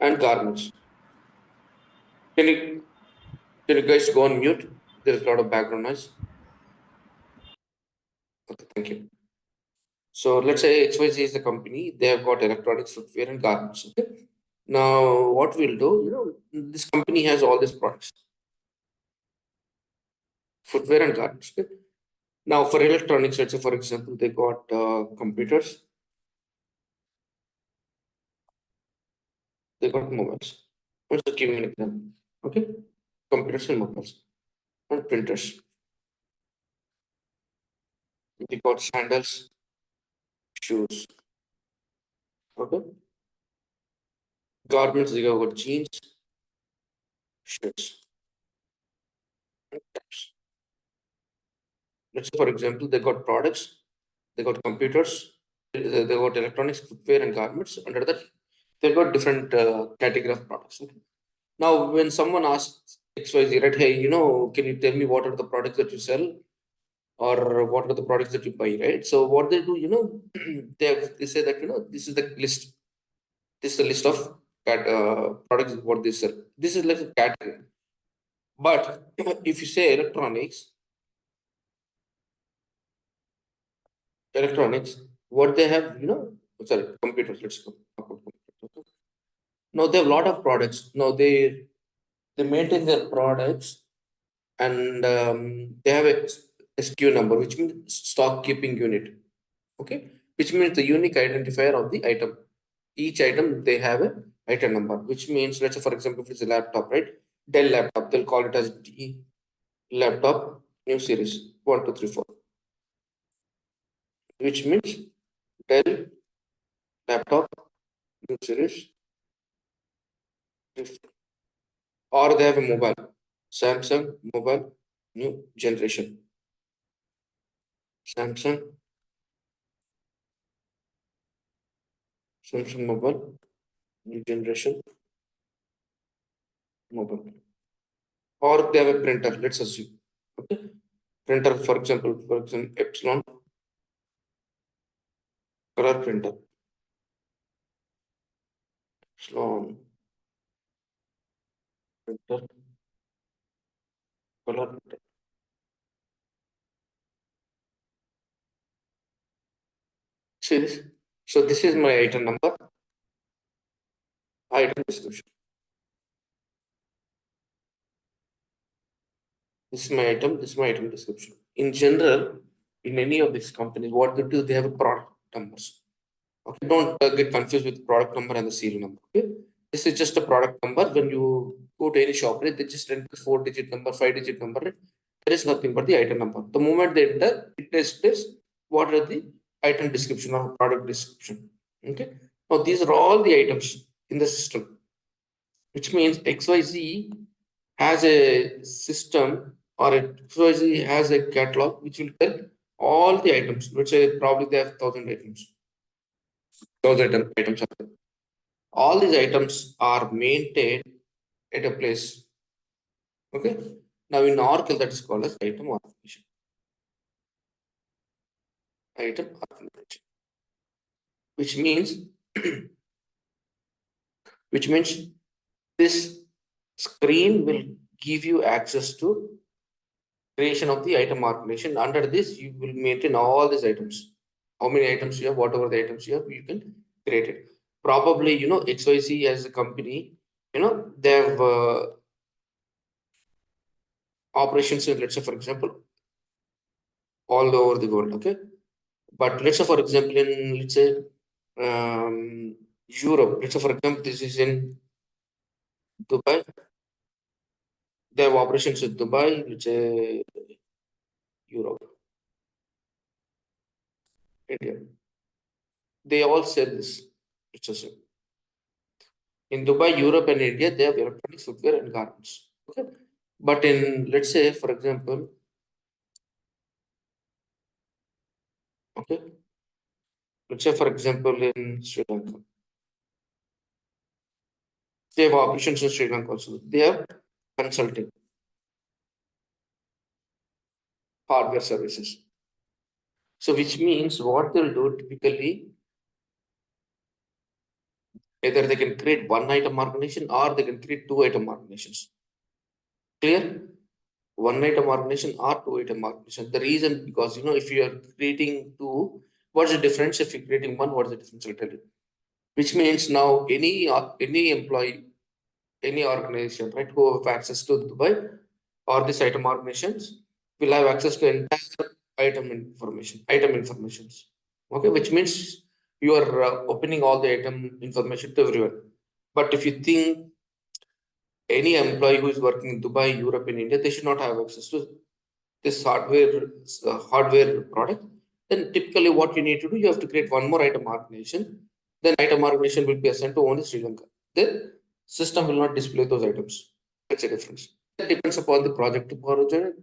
and garments. Can you guys go on mute? There's a lot of background noise. Okay, thank you. So let's say XYZ is the company. They have got electronics, footwear, and garments. Okay. Now, what we'll do, this company has all these products, footwear and garments. Okay. Now, for electronics, let's say, for example, they got computers, they got mobiles. I'm just giving an example. Okay. Computers and mobiles and printers. They got sandals, shoes. Okay. Garments, they got jeans, shirts, and caps. Let's say, for example, they got products, they got computers, they got electronics, footwear, and garments. Under that, they've got different category of products. Okay. Now, when someone asks XYZ, right, hey, can you tell me what are the products that you sell or what are the products that you buy, right? So what they do, they say that, this is the list. This is the list of products what they sell. This is like a category. But if you say electronics, what they have, sorry, computers, let's go. Now they have a lot of products. Now they maintain their products and they have a SKU number, which means stock keeping unit. Okay, which means the unique identifier of the item. Each item they have a item number, which means let's say for example, if it's a laptop, right? Dell laptop, they'll call it as D laptop new series 1234, which means Dell laptop new series, or they have a mobile Samsung mobile new generation Samsung Samsung mobile new generation mobile, or they have a printer. Let's assume, okay, printer for example Epsilon color printer, Epsilon printer color printer. See this? So this is my item number, item description. This is my item. This is my item description. In general, in any of these companies, what they do, they have a product numbers. Okay, don't get confused with product number and the serial number. Okay, this is just a product number. When you go to any shop, right, they just enter the 4-digit number, 5-digit number. Right? There is nothing but the item number. The moment they enter, it is what are the item description or product description. Okay, now these are all the items in the system, which means XYZ has a system or XYZ has a catalog which will tell all the items. Let's say probably they have 1,000 items. Those items are there. All these items are maintained at a place. Okay. Now in Oracle, that is called as item organization. Item organization. Which means which means this screen will give you access to creation of the item organization. Under this, you will maintain all these items. How many items you have, whatever the items you have, you can create it. Probably, XYZ as a company, they have operations in, let's say, for example, all over the world. Okay. But let's say, for example, in, let's say, Europe, let's say, for example, this is in Dubai. They have operations in Dubai, let's say, Europe, India. They all sell this. Let's assume. In Dubai, Europe, and India, they have electronics, footwear, and garments. Okay. But in, let's say, for example, okay, let's say, for example, in Sri Lanka, they have operations in Sri Lanka also. They have consulting, hardware services. So, which means what they'll do typically, Either they can create one item organization or they can create two item organizations. Clear? One item organization or two item organization. The reason, because if you are creating two, what's the difference? If you're creating one, what is the difference? I'll tell you. Which means now any employee, any organization, right, who have access to Dubai or this item organizations will have access to entire item informations. Okay, which means you are opening all the item information to everyone. But if you think any employee who is working in Dubai, Europe, and India, they should not have access to this hardware product. Then typically what you need to do, you have to create one more item organization. Then item organization will be assigned to only Sri Lanka. Then system will not display those items. That's a difference. That depends upon the project to project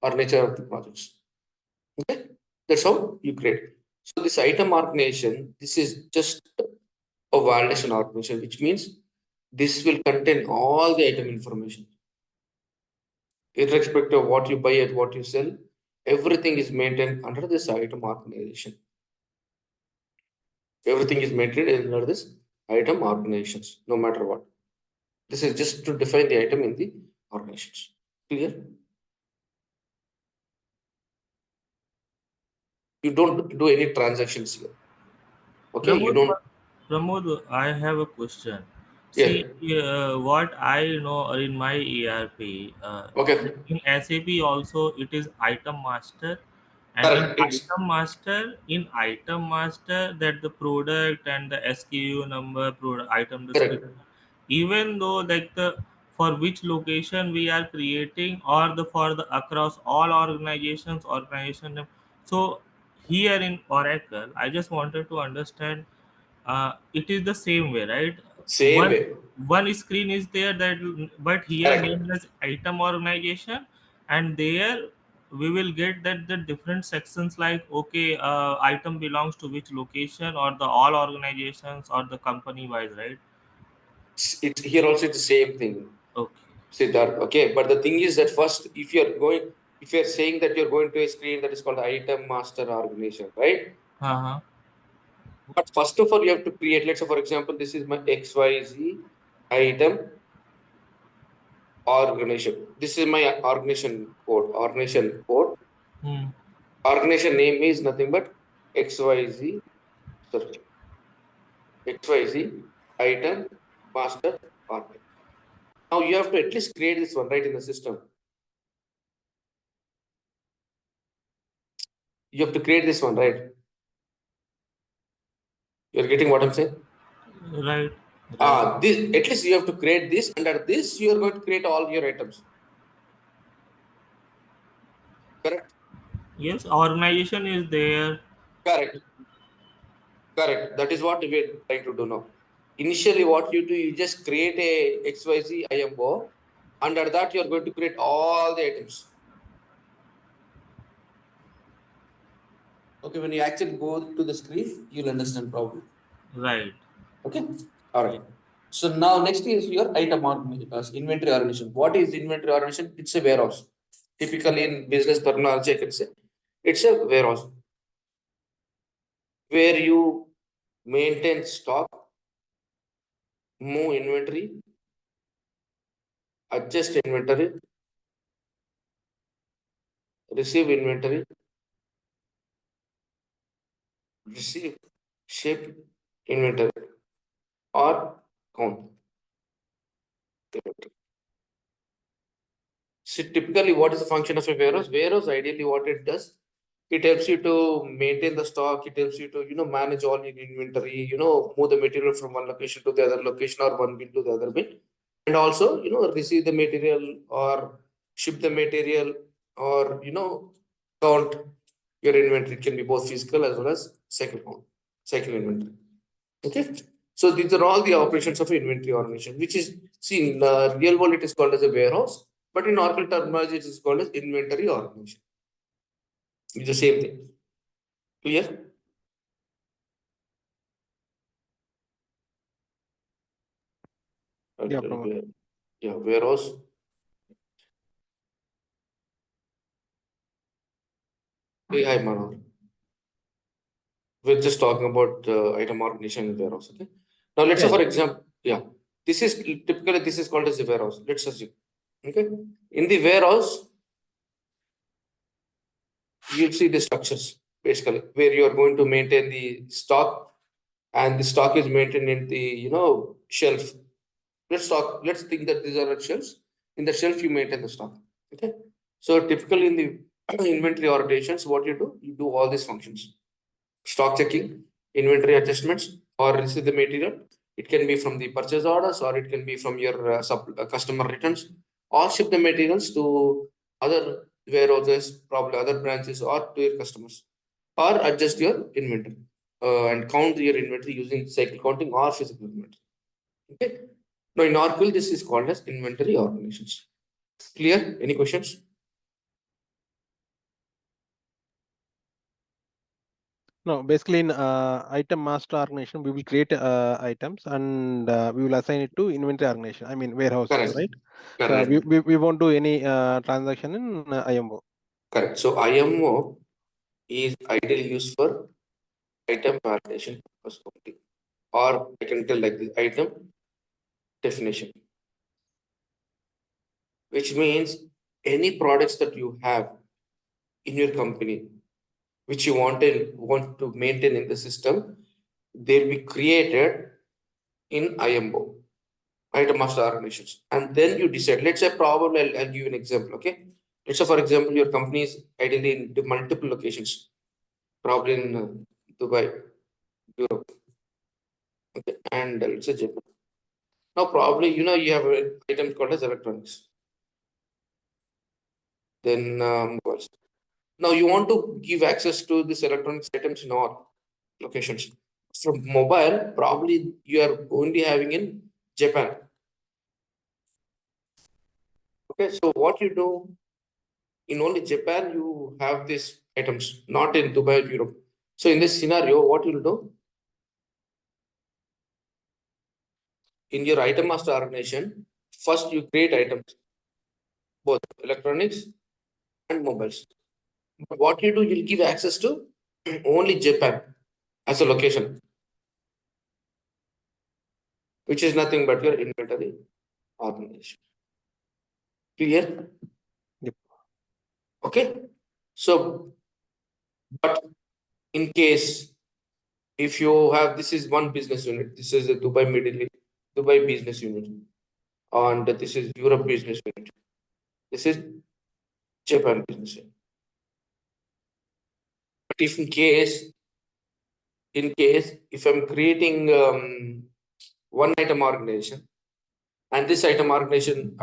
or nature of the projects. Okay, that's how you create. So this item organization, this is just a validation organization, which means this will contain all the item information, irrespective of what you buy and what you sell. Everything is maintained under this item organization. Everything is maintained under this item organizations, no matter what. This is just to define the item in the organizations. Clear? You don't do any transactions here. Okay, you Pramod, don't. Pramod, I have a question. Yeah. See, what I know in my ERP, Okay. in SAP also it is item master, and Correct. It's in item master that the product and the SKU number, product item correct. description, even though like the for which location we are creating or the for the across all organization. So here in Oracle, I just wanted to understand, it is the same way, right? Same one way. one screen is there that, but here Correct. named as item organization, and there we will get that the different sections like, okay, item belongs to which location or the all organizations or the company wise, right? It's here also the same thing. Okay. Siddharth. Okay, but the thing is that first, if you're saying that you're going to a screen that is called item master organization, right? Uh-huh. But first of all, you have to create, let's say, for example, this is my XYZ item organization. This is my organization code. Organization code. Hmm. Organization name is nothing but XYZ, sorry, XYZ item master organization. Now you have to at least create this one right in the system. You have to create this one, right? You're getting what I'm saying? Right. Right. This at least you have to create this. Under this, you are going to create all your items. Correct? Yes, organization is there. Correct. Correct. That is what we're trying to do now. Initially, what you do, you just create a XYZ IMO. Under that, you're going to create all the items. Okay, when you actually go to the screen, you'll understand probably. Right. Okay. All right. So now next is your item inventory organization. What is inventory organization? It's a warehouse. Typically in business terminology, I can say it's a warehouse where you maintain stock, move inventory, adjust inventory, receive inventory, receive, ship inventory, or count inventory. So typically, what is the function of a warehouse? Warehouse, ideally, what it does, it helps you to maintain the stock. It helps you to, manage all your inventory, move the material from one location to the other location or one bin to the other bin. And also, receive the material or ship the material or, count your inventory. It can be both physical as well as cycle count, cycle inventory. Okay. So these are all the operations of inventory organization, which is, see, in the real world, it is called as a warehouse, but in Oracle terminology, it is called as inventory organization. It's the same thing. Clear? Yeah, Pramod. Yeah, warehouse. Hey, hi, Manoj. We're just talking about item organization in warehouse. Okay. Now let's say Yeah, for yeah. example, this is typically this is called as a warehouse. Let's assume. Okay. In the warehouse, you'll see the structures basically where you are going to maintain the stock, and the stock is maintained in the shelf. Let's think that these are shelves. In the shelf, you maintain the stock. Okay. So typically in the inventory orientations, what you do all these functions: stock checking, inventory adjustments, or receive the material. It can be from the purchase orders, or it can be from your customer returns, or ship the materials to other warehouses, probably other branches, or to your customers, or adjust your inventory and count your inventory using cycle counting or physical inventory. Okay. Now in Oracle, this is called as inventory organizations. Clear? Any questions? No, basically in item master organization, we will create items and we will assign it to inventory organization. I mean warehouses, Correct. right? Correct. We won't do any transaction in IMO. Correct. So IMO is ideally used for item validation purpose only. Or I can tell like this: item definition, which means any products that you have in your company, which you want to maintain in the system, they'll be created in IMO, item master organizations. And then you decide, let's say probably I'll give you an example, okay? Let's say for example, your company is ideally in the multiple locations, probably in Dubai, Europe, okay, and let's say Japan. Now probably you have an item called as electronics. Then mobiles. Now you want to give access to these electronics items in all locations. From mobile, probably you are only having in Japan. Okay, so what you do in only Japan, you have these items, not in Dubai or Europe. So in this scenario, what you'll do in your item master organization, first you create items, both electronics and mobiles. But what you do, you'll give access to only Japan as a location, which is nothing but your inventory organization. Clear? Yep. Okay. So, but in case if you have, this is one business unit, this is the Dubai business unit, and this is Europe business unit, this is Japan business unit. But if in case if I'm creating one item organization, and this item organization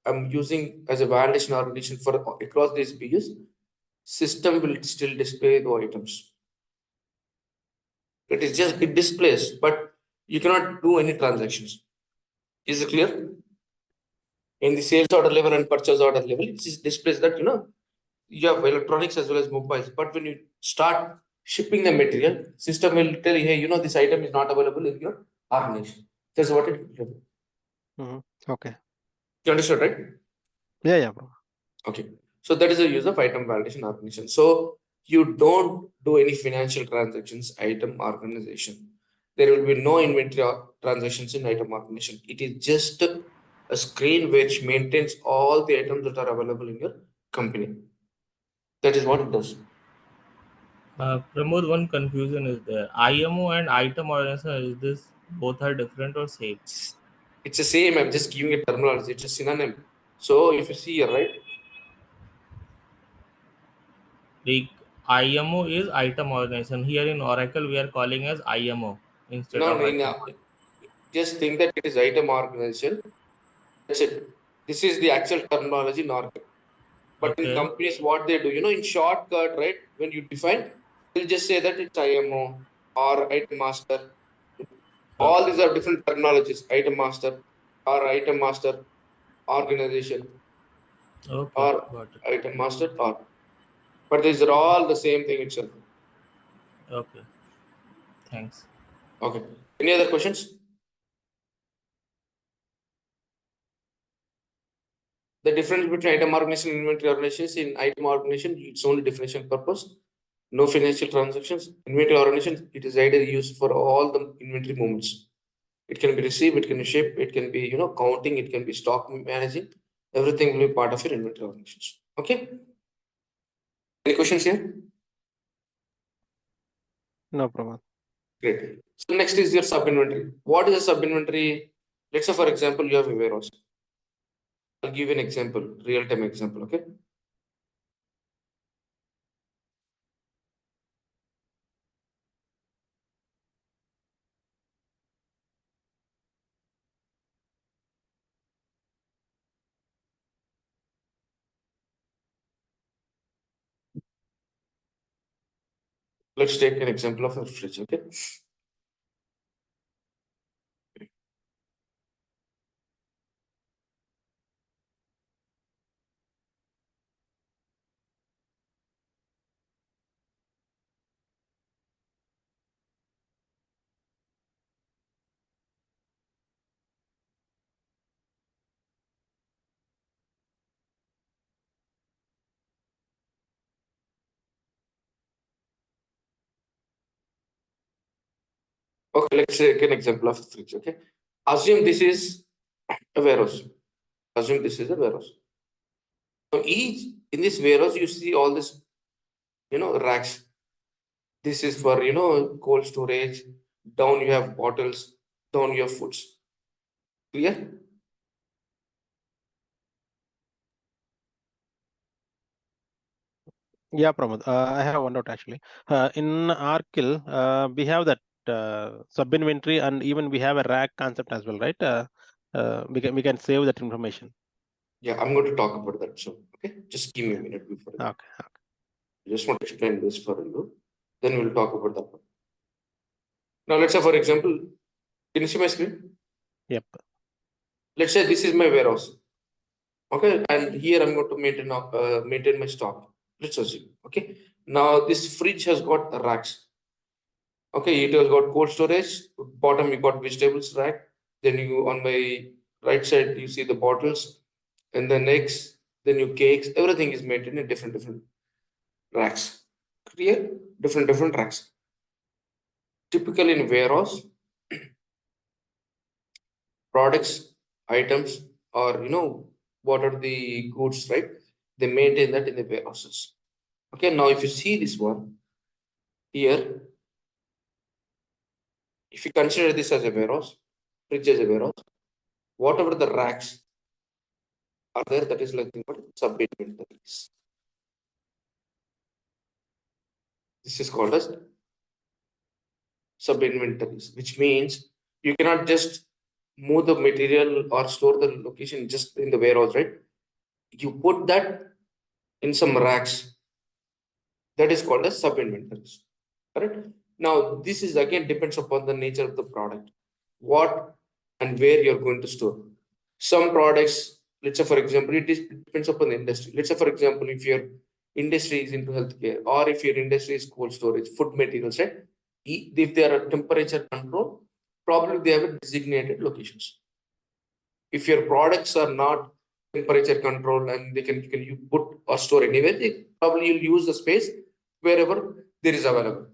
I'm using as a validation organization for across these BUs, system will still display the items. It is just it displays, but you cannot do any transactions. Is it clear? In the sales order level and purchase order level, it displays that you have electronics as well as mobiles. But when you start shipping the material, system will tell you, hey, this item is not available in your organization. That's what it will do. Okay. You understood, right? Yeah, bro. Okay. So that is the use of item validation organization. So you don't do any financial transactions, item organization. There will be no inventory transactions in item organization. It is just a screen which maintains all the items that are available in your company. That is what it does. Pramod, one confusion is there. IMO and item organization, is this both are different or same? It's the same. I'm just giving a terminology. It's a synonym. So if you see here, right? Like IMO is item organization. Here in Oracle, we are calling as IMO instead No, of no, item. just think that it is item organization. That's it. This is the actual terminology in Oracle. But in Okay. companies, what they do, in shortcut, right? When you define, they'll just say that it's IMO or item master. All Okay. these are different terminologies: item master or item master organization Okay. or Got it. item master or. But these are all the same thing itself. Okay. Thanks. Okay. Any other questions? The difference between item organization and inventory organization is in item organization, it's only definition purpose, no financial transactions. Inventory organization, it is either used for all the inventory movements. It can be receive, it can be ship, it can be, counting, it can be stock managing. Everything will be part of your inventory organizations. Okay. Any questions here? No problem. Great. So next is your sub inventory. What is a sub inventory? Let's say, for example, you have a warehouse. I'll give you an example, real time example. Okay. Let's take an example of a fridge. Okay. Okay, let's take an example of a fridge. Okay. Assume this is a warehouse. Assume this is a warehouse. So each in this warehouse, you see all this, racks. This is for, cold storage. Down you have bottles. Down you have foods. Clear? Yeah, Pramod. I have one doubt actually. In Arkil, we have that sub inventory, and even we have a rack concept as well, right? We can save that information. Yeah, I'm going to talk about that soon. Okay, just give me a minute before. Okay. I just want to explain this for you. Then we'll talk about that one. Now, let's say, for example, can you see my screen? Yep. Let's say this is my warehouse. Okay, and here I'm going to maintain my stock. Let's assume. Okay, now this fridge has got racks. Okay, it has got cold storage. Bottom you got vegetables rack. Then you on my right side you see the bottles, and then eggs. Then you cakes. Everything is maintained in different racks. Clear? Different racks. Typically in warehouse, products, items, or what are the goods, right? They maintain that in the warehouses. Okay, now if you see this one here, if you consider this as a warehouse, fridge as a warehouse, whatever the racks are there, that is like sub inventories. This is called as sub inventories, which means you cannot just move the material or store the location just in the warehouse, right? You put that in some racks. That is called as sub inventories. Correct? Now, this is again depends upon the nature of the product, what and where you're going to store. Some products, let's say for example, it depends upon the industry. Let's say for example, if your industry is into healthcare, or if your industry is cold storage, food materials, right? If they are temperature control, probably they have a designated locations. If your products are not temperature control and they can you put or store anywhere, probably you'll use the space wherever there is available.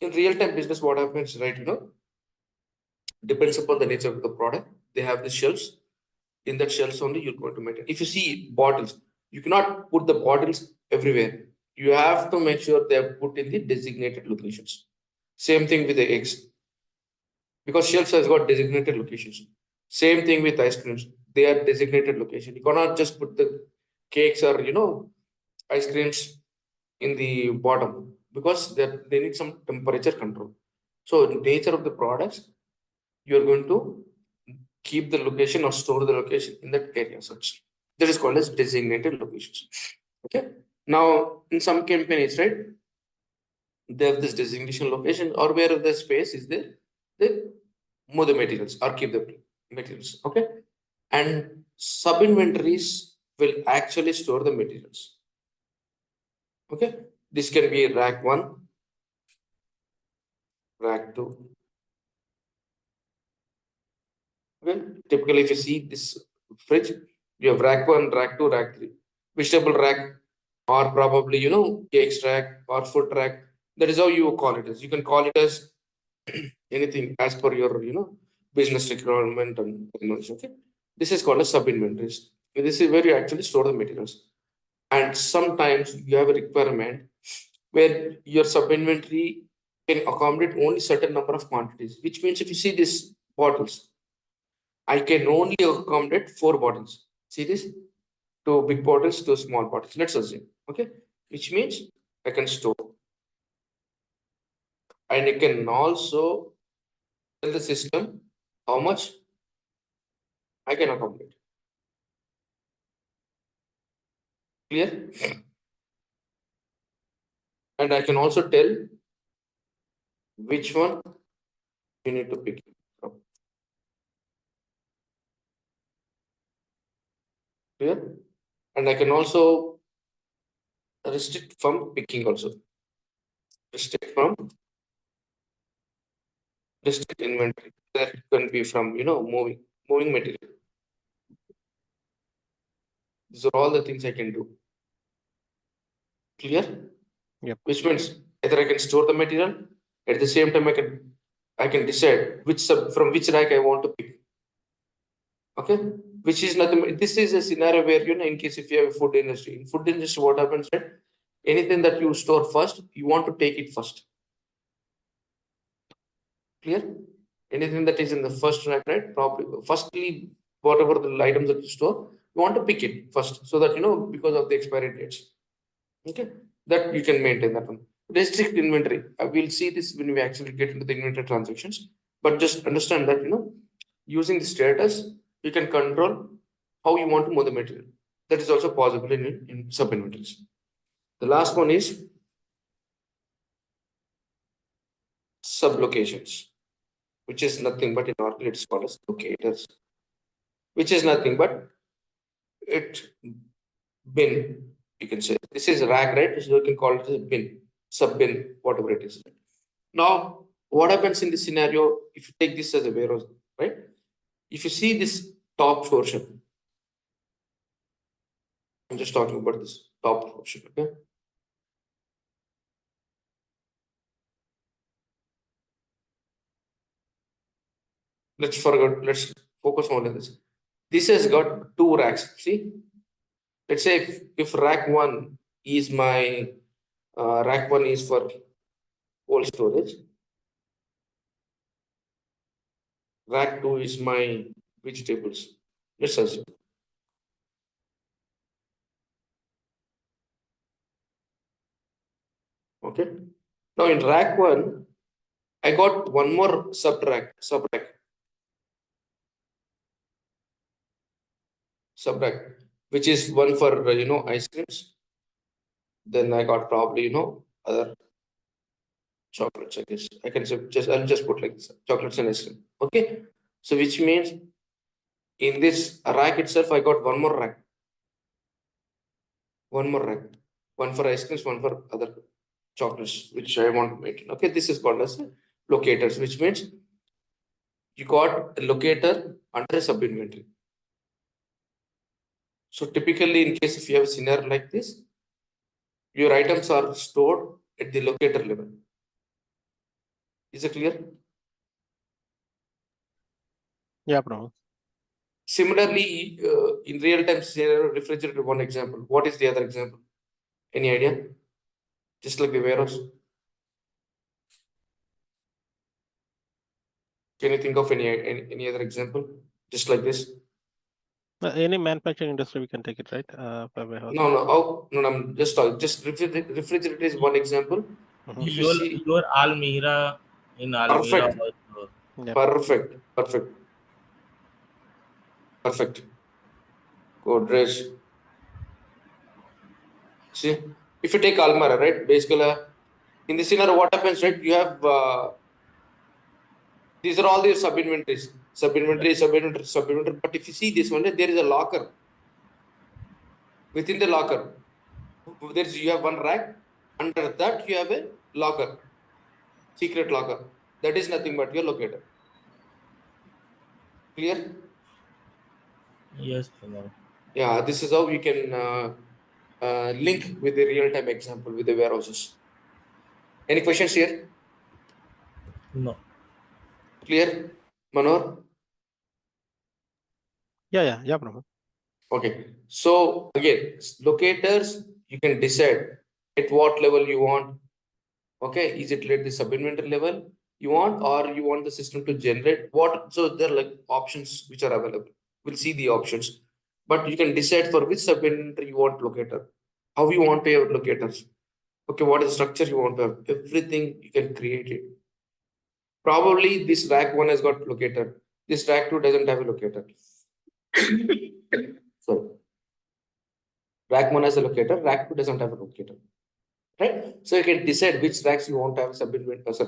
In real-time business, what happens, right? Depends upon the nature of the product. They have the shelves. In that shelves only you're going to maintain. If you see bottles, you cannot put the bottles everywhere. You have to make sure they are put in the designated locations. Same thing with the eggs, because shelves has got designated locations. Same thing with ice creams. They are designated location. You cannot just put the cakes or ice creams in the bottom, because they need some temperature control. So the nature of the products, you are going to keep the location or store the location in that area. Such that is called as designated locations. Okay. Now in some companies, right, they have this designation location, or where the space is there, they move the materials or keep the materials. Okay. And sub inventories will actually store the materials. Okay. This can be rack 1, rack 2. Okay. Typically, if you see this fridge, you have rack 1, rack 2, rack 3. Vegetable rack, or probably, cakes rack or food rack. That is how you call it as. You can call it as anything as per your business requirement and technology. Okay, this is called a sub inventories. This is where you actually store the materials. And sometimes you have a requirement where your sub inventory can accommodate only certain number of quantities, which means if you see these bottles, I can only accommodate 4 bottles. See this? 2 big bottles, 2 small bottles. Let's assume. Okay, which means I can store. And you can also tell the system how much I can accommodate. Clear? And I can also tell which one you need to pick from. Clear? And I can also restrict from picking also. Restrict from restrict inventory. That can be from moving material. These are all the things I can do. Clear? Yep. Which means either I can store the material, at the same time I can decide from which rack I want to pick. Okay, which is nothing. This is a scenario where in case if you have a food industry, in food industry, what happens? Right? Anything that you store first, you want to take it first. Clear? Anything that is in the first rack, right? Probably firstly, whatever the items that you store, you want to pick it first, so that because of the expiry dates. Okay, that you can maintain that one. Restrict inventory. We'll see this when we actually get into the inventory transactions. But just understand that using the status, you can control how you want to move the material. That is also possible in sub inventories. The last one is sub locations, which is nothing but in Oracle it's called as locators, which is nothing but it bin. You can say this is rack, right? So you can call it as a bin, sub bin, whatever it is. Now, what happens in this scenario if you take this as a warehouse, right? If you see this top portion, I'm just talking about this top portion, okay? Let's focus on this. This has got 2 racks. See, let's say if rack 1 is my rack 1 is for cold storage, rack 2 is my vegetables. Let's assume. Okay. Now in rack 1, I got one more sub rack, which is one for ice creams. Then I got probably other chocolates. I guess I can say I'll just put like this, chocolates and ice cream. Okay. So which means in this rack itself, I got one more rack. One for ice creams, one for other chocolates, which I want to maintain. Okay, this is called as locators, which means you got a locator under a sub inventory. So typically, in case if you have a scenario like this, your items are stored at the locator level. Is it clear? Yeah, bro. Similarly, in real-time scenario, refrigerator, one example. What is the other example? Any idea? Just like the warehouse. Can you think of any other example? Just like this? Any manufacturing industry, we can take it, right? For warehouse. No. Oh, no, I'm just talking. Just refrigerator is one example. If you see, Your Almira in Almira perfect, also. Yep. perfect. Godrej. See, if you take Almara, right? Basically, in this scenario, what happens, right? You have these are all your sub inventories. Sub inventory. But if you see this one, there is a locker. Within the locker, you have one rack. Under that, you have a locker, secret locker. That is nothing but your locator. Clear? Yes, Pramod. Yeah, this is how we can link with the real-time example with the warehouses. Any questions here? No. Clear, Manor? Yeah, Pramod. Okay. So again, locators, you can decide at what level you want. Okay, is it at the sub-inventory level you want, or you want the system to generate what? So there are like options which are available. We'll see the options, but you can decide for which sub-inventory you want locator, how you want to have locators. Okay, what is the structure you want to have? Everything you can create it. Probably this rack one has got locator. This rack two doesn't have a locator. Sorry. Rack one has a locator, rack two doesn't have a locator. Right? So you can decide which racks you want to have sub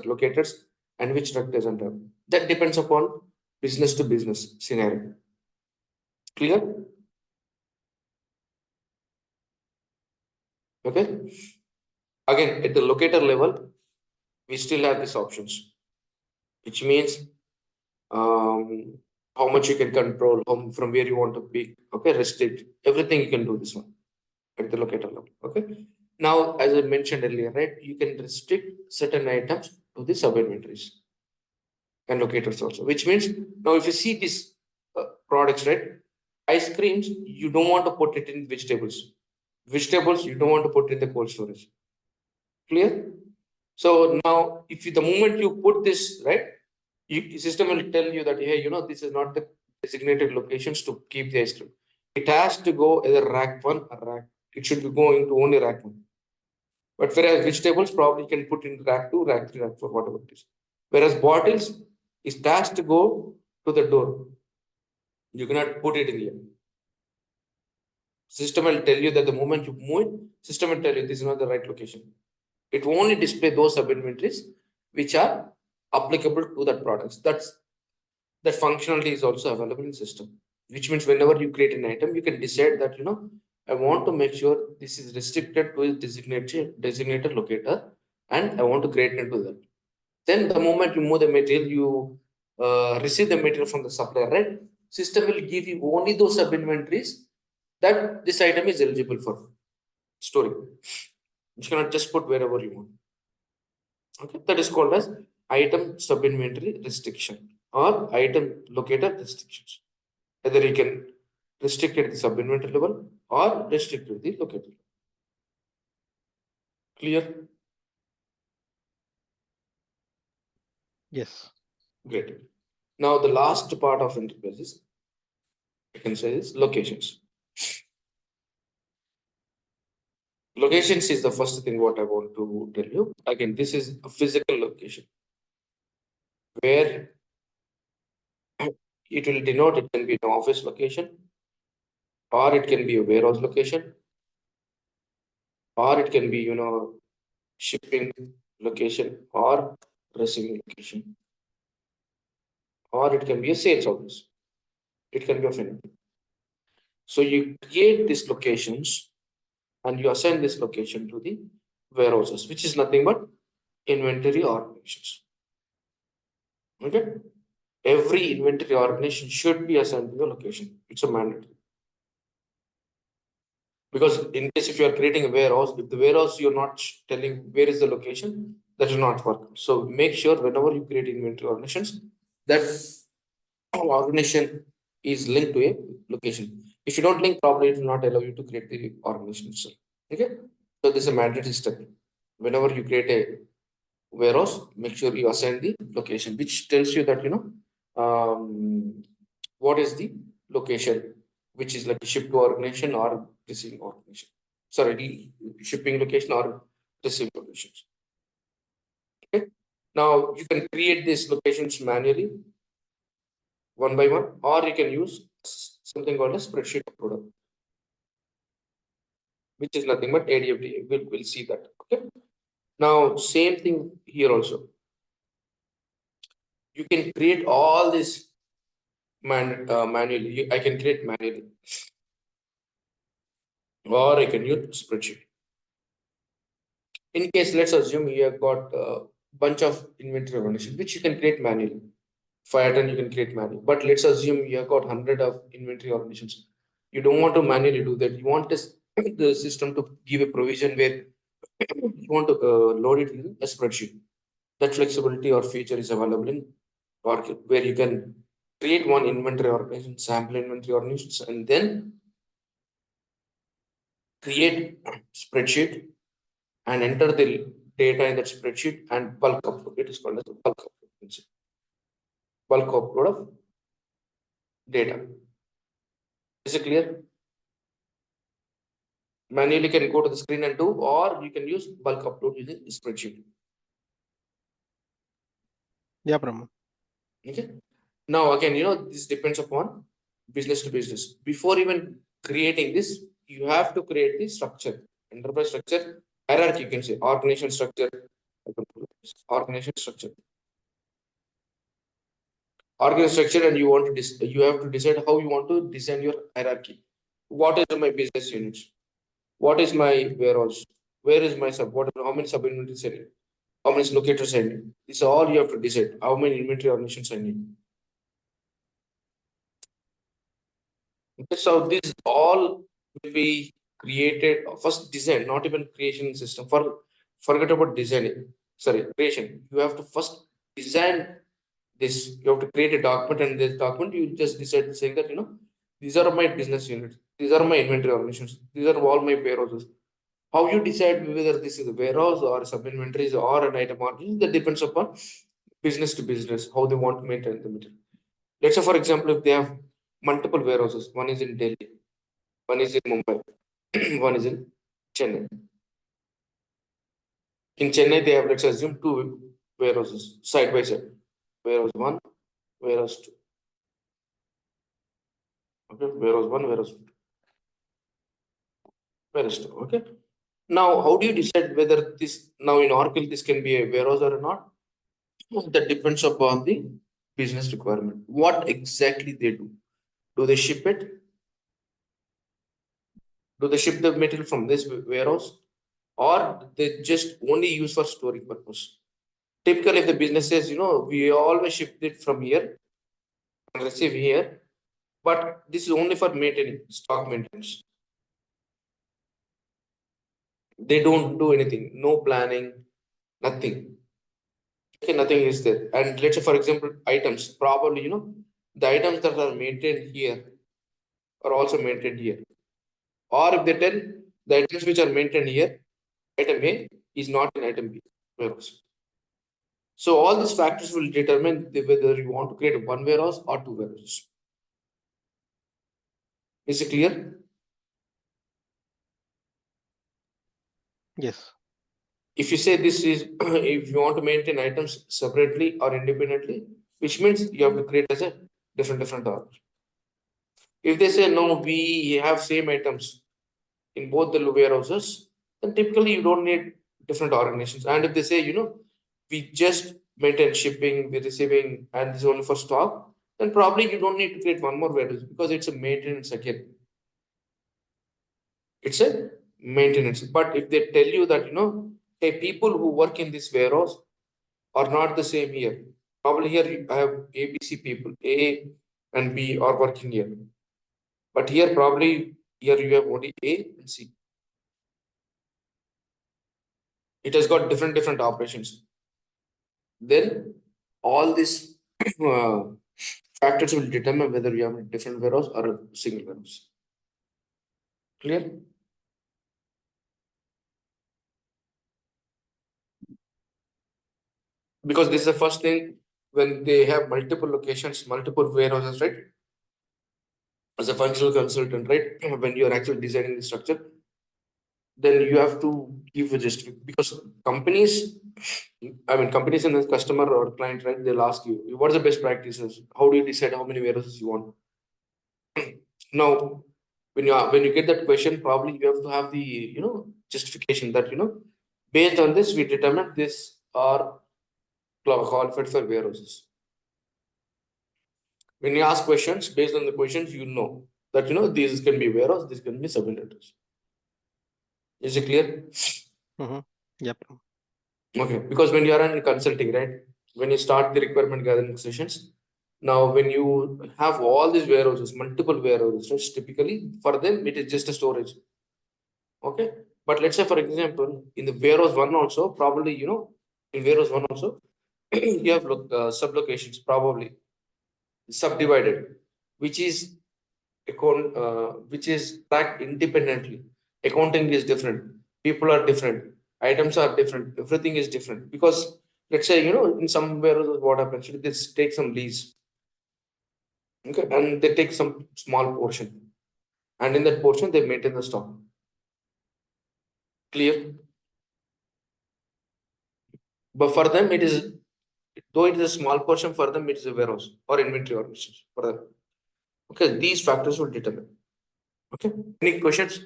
locators and which rack doesn't have. That depends upon business to business scenario. Clear? Okay. Again, at the locator level, we still have these options, which means how much you can control, from where you want to pick. Okay, restrict everything. You can do this one at the locator level. Okay. Now, as I mentioned earlier, right, you can restrict certain items to the sub inventories and locators also, which means now if you see these products, right, ice creams, you don't want to put it in vegetables. Vegetables, you don't want to put in the cold storage. Clear? So now, if you, the moment you put this, right, system will tell you that, hey, this is not the designated locations to keep the ice cream. It has to go either rack one or rack. It should be going to only rack one. But whereas vegetables probably can put in rack two, rack three, rack four, whatever it is. Whereas bottles, it has to go to the door. You cannot put it in here. System will tell you that the moment you move it, system will tell you this is not the right location. It will only display those sub inventories which are applicable to that products. That functionality is also available in system, which means whenever you create an item, you can decide that I want to make sure this is restricted to a designated locator, and I want to create into that. Then the moment you move the material, you receive the material from the supplier, right? System will give you only those sub inventories that this item is eligible for storing. You cannot just put wherever you want. Okay, that is called as item sub inventory restriction or item locator restrictions. Either you can restrict at the sub inventory level or restrict to the locator. Clear? Yes. Great. Now the last part of enterprises, I can say, is locations. Locations is the first thing what I want to tell you. Again, this is a physical location where it will denote, it can be an office location, or it can be a warehouse location, or it can be, shipping location or receiving location, or it can be a sales office. It can be of anything. So you create these locations and you assign this location to the warehouses, which is nothing but inventory organizations. Okay. Every inventory organization should be assigned to a location. It's a mandatory. Because in case if you are creating a warehouse, if the warehouse you're not telling where is the location, that will not work. So make sure whenever you create inventory organizations, that organization is linked to a location. If you don't link, probably it will not allow you to create the organization itself. Okay. So this is a mandatory step. Whenever you create a warehouse, make sure you assign the location, which tells you that what is the location, which is like a ship to organization or receiving organization. Sorry, the shipping location or receiving locations. Okay. Now you can create these locations manually, one by one, or you can use something called a spreadsheet product, which is nothing but ADFD. We'll see that. Okay. Now, same thing here also. You can create all this manually. I can create manually, or I can use spreadsheet. In case, let's assume you have got a bunch of inventory organization, which you can create manually. 5 you can create manually. But let's assume you have got 100 of inventory organizations. You don't want to manually do that. You want this, the system to give a provision where you want to load it in a spreadsheet. That flexibility or feature is available in Oracle, where you can create one inventory organization, sample inventory organizations, and then create spreadsheet and enter the data in that spreadsheet and bulk upload. It is called as bulk upload. Bulk upload of data. Is it clear? Manually can go to the screen and do, or you can use bulk upload using spreadsheet. Yeah, Brahma. Okay. Now again, this depends upon business to business. Before even creating this, you have to create the structure, enterprise structure, hierarchy. You can say organization structure, organization structure, organization structure, and you have to decide how you want to design your hierarchy. What is my business units? What is my warehouse? Where is my sub? How many sub inventories I need? How many locators I need? This is all you have to decide. How many inventory organizations I need. Okay, so this all will be created first design, not even creation system. Forget about designing. Sorry, creation. You have to first design this. You have to create a document, and this document you just decide saying that these are my business units, these are my inventory organizations, these are all my warehouses. How you decide whether this is a warehouse or sub inventories or an item origin, that depends upon business to business, how they want to maintain the material. Let's say, for example, if they have multiple warehouses, one is in Delhi, one is in Mumbai, one is in Chennai. In Chennai, they have, let's assume, two warehouses side by side. Warehouse one, warehouse two. Okay, warehouse one, warehouse two. Warehouse two. Okay. Now, how do you decide whether this now in Oracle this can be a warehouse or not? That depends upon the business requirement. What exactly they do? Do they ship it? Do they ship the material from this warehouse? Or they just only use for storage purpose? Typically, if the business says, we always ship it from here and receive here, but this is only for maintaining, stock maintenance. They don't do anything, no planning, nothing. Okay, nothing is there. And let's say, for example, items, probably, the items that are maintained here are also maintained here. Or if they tell the items which are maintained here, item A is not in item B warehouse. So all these factors will determine whether you want to create one warehouse or two warehouses. Is it clear? Yes. If you say this is, if you want to maintain items separately or independently, which means you have to create as a different order. If they say no, we have same items in both the warehouses, then typically you don't need different organizations. And if they say, we just maintain shipping, we're receiving, and this is only for stock, then probably you don't need to create one more warehouse because it's a maintenance again. It's a maintenance. But if they tell you that, hey, people who work in this warehouse are not the same here. Probably here I have ABC people, A and B are working here. But here probably here you have only A and C. It has got different operations. Then all these factors will determine whether you have a different warehouse or a single warehouse. Clear? Because this is the first thing when they have multiple locations, multiple warehouses, right? As a functional consultant, right? When you are actually designing the structure, then you have to give a gist because companies and the customer or client, right? They'll ask you, what are the best practices? How do you decide how many warehouses you want? Now, when you get that question, probably you have to have the justification that based on this we determine this are qualified for warehouses. When you ask questions based on the questions, that these can be warehouse, this can be sub-inventories. Is it clear? Yep. Okay, because when you are in consulting, right? When you start the requirement gathering sessions, now when you have all these warehouses, multiple warehouses, right, typically for them it is just a storage. Okay, but let's say for example, in the warehouse one also, probably in warehouse one also, you have sub-locations, probably subdivided, which is which is tracked independently. Accounting is different. People are different. Items are different. Everything is different because let's say in some warehouses what happens, they take some lease, okay, and they take some small portion, and in that portion they maintain the stock. Clear? But for them, it is, though it is a small portion for them, it is a warehouse or inventory organization for them. Okay, these factors will determine. Okay, any questions?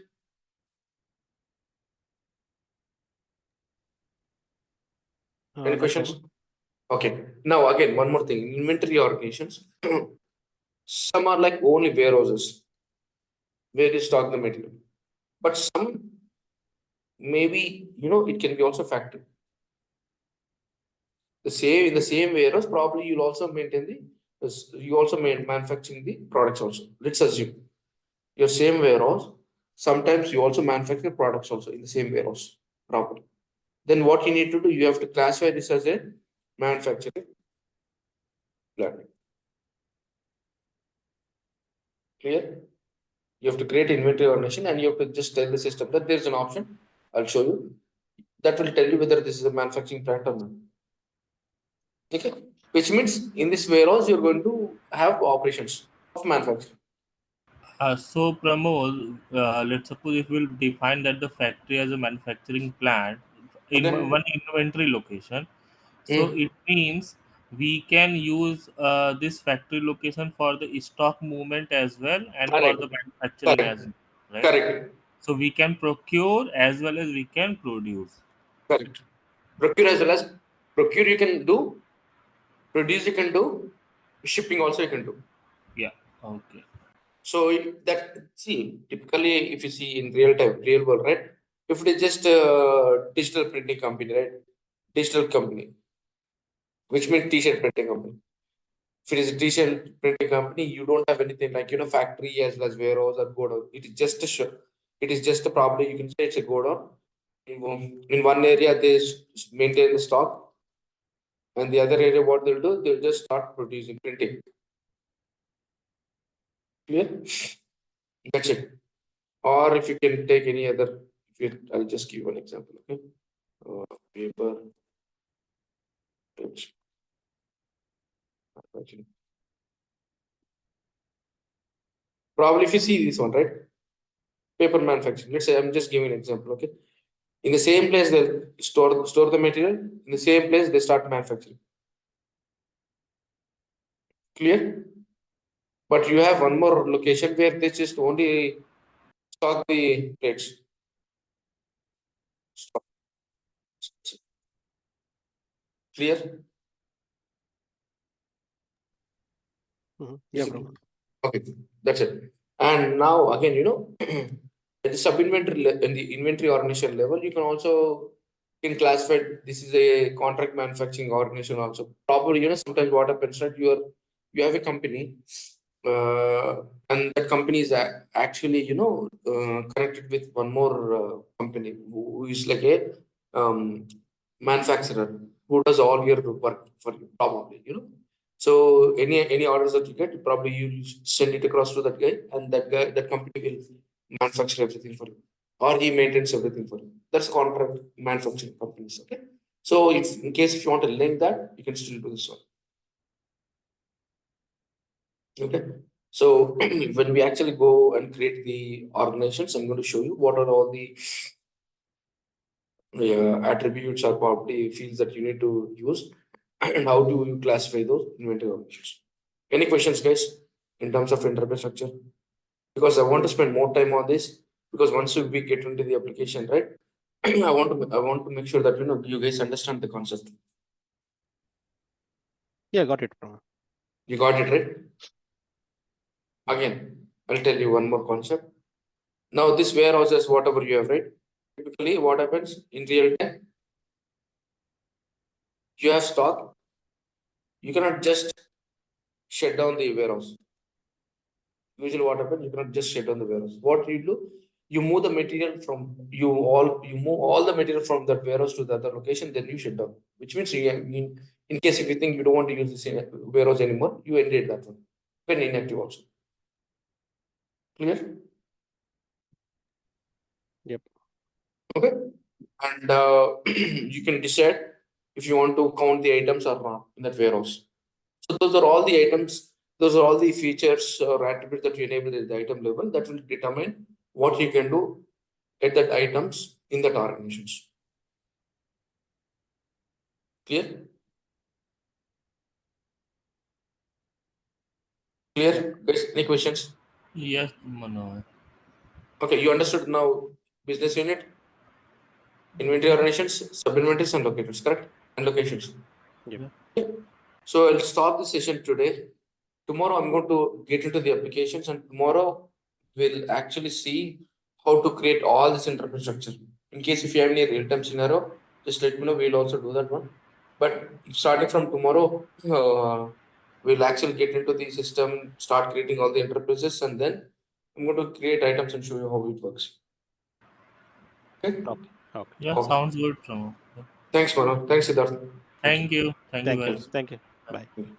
Any No, questions? Prabhu. Okay, now again, one more thing. Inventory organizations, some are like only warehouses where you stock the material, but some maybe it can be also factory. The same in the same warehouse, probably you'll also maintain you also manufacturing the products also. Let's assume your same warehouse. Sometimes you also manufacture products also in the same warehouse properly. Then what you need to do, you have to classify this as a manufacturing plant. Clear? You have to create inventory organization and you have to just tell the system that there's an option. I'll show you. That will tell you whether this is a manufacturing plant or not. Okay. Which means in this warehouse, you're going to have operations of manufacturing. So Pramod, let's suppose if we'll define that the factory as a manufacturing plant in Then, one inventory location, so hmm, it means we can use this factory location for the stock movement as well and for correct, the manufacturing as correct, well, right? correct, So we can procure as well as we can produce. correct. Procure as well as procure you can do, produce you can do, shipping also you can do. Yeah. Okay. So that, see, typically if you see in real time, real world, right? If it is just a digital printing company, right? Digital company, which means t-shirt printing company. If it is a t-shirt printing company, you don't have anything like factory as well as warehouse or godown. It is just a it is just a, probably you can say it's a godown. In one area they maintain the stock, and the other area what they'll do, they'll just start producing printing. Clear? That's it. Or if you can take any other, I'll just give one example. Okay, paper, page, manufacturing. Probably if you see this one, right? Paper manufacturing. Let's say I'm just giving an example. Okay, in the same place they'll store the material. In the same place they start manufacturing. Clear? But you have one more location where they just only stock the plates. Stock. Clear? Yeah, Is it? Prabhu. Okay, that's it. And now again, at the sub inventory in the inventory organization level, you can also classify this is a contract manufacturing organization also. Probably, sometimes what happens that you have a company, and that company is actually connected with one more company who is like a manufacturer who does all your work for you, probably. So any orders that you get, probably you send it across to that guy, and that company will manufacture everything for you, or he maintains everything for you. That's contract manufacturing companies. Okay. So if in case if you want to link that, you can still do this one. Okay. So when we actually go and create the organizations, I'm going to show you what are all the attributes or property fields that you need to use, and how do you classify those inventory organizations. Any questions, guys, in terms of enterprise structure? Because I want to spend more time on this, because once we get into the application, right? I want to make sure that you guys understand the concept. Yeah, got it, Prabhu. You got it, right? Again, I'll tell you one more concept. Now, this warehouses, whatever you have, right? Typically, what happens in real time? You have stock. You cannot just shut down the warehouse. Usually, what happens? You cannot just shut down the warehouse. What you do? You move the material from you move all the material from that warehouse to the other location. Then you shut down. Which means In case if you think you don't want to use this warehouse anymore, you edit that one. You can inactive also. Clear? Yep. Okay. And you can decide if you want to count the items or not in that warehouse. So those are all the items, those are all the features or attributes that you enable at the item level that will determine what you can do at that items in that organizations. Clear? Clear? Guys, any questions? Yes, Manoj. Okay, you understood now business unit, inventory organizations, sub-inventories and locators, correct? And locations. Yep. So I'll stop the session today. Tomorrow I'm going to get into the applications, and tomorrow we'll actually see how to create all this infrastructure. In case if you have any real-time scenario, just let me know. We'll also do that one. But starting from tomorrow, we'll actually get into the system, start creating all the enterprises, and then I'm going to create items and show you how it works. Okay. Okay. Okay. Yeah, Okay. sounds good, Pramo. Thanks, Mano. Thanks, Siddharth. Thank you. Thank you Thank very you. much. Thank you. Bye. Thank you.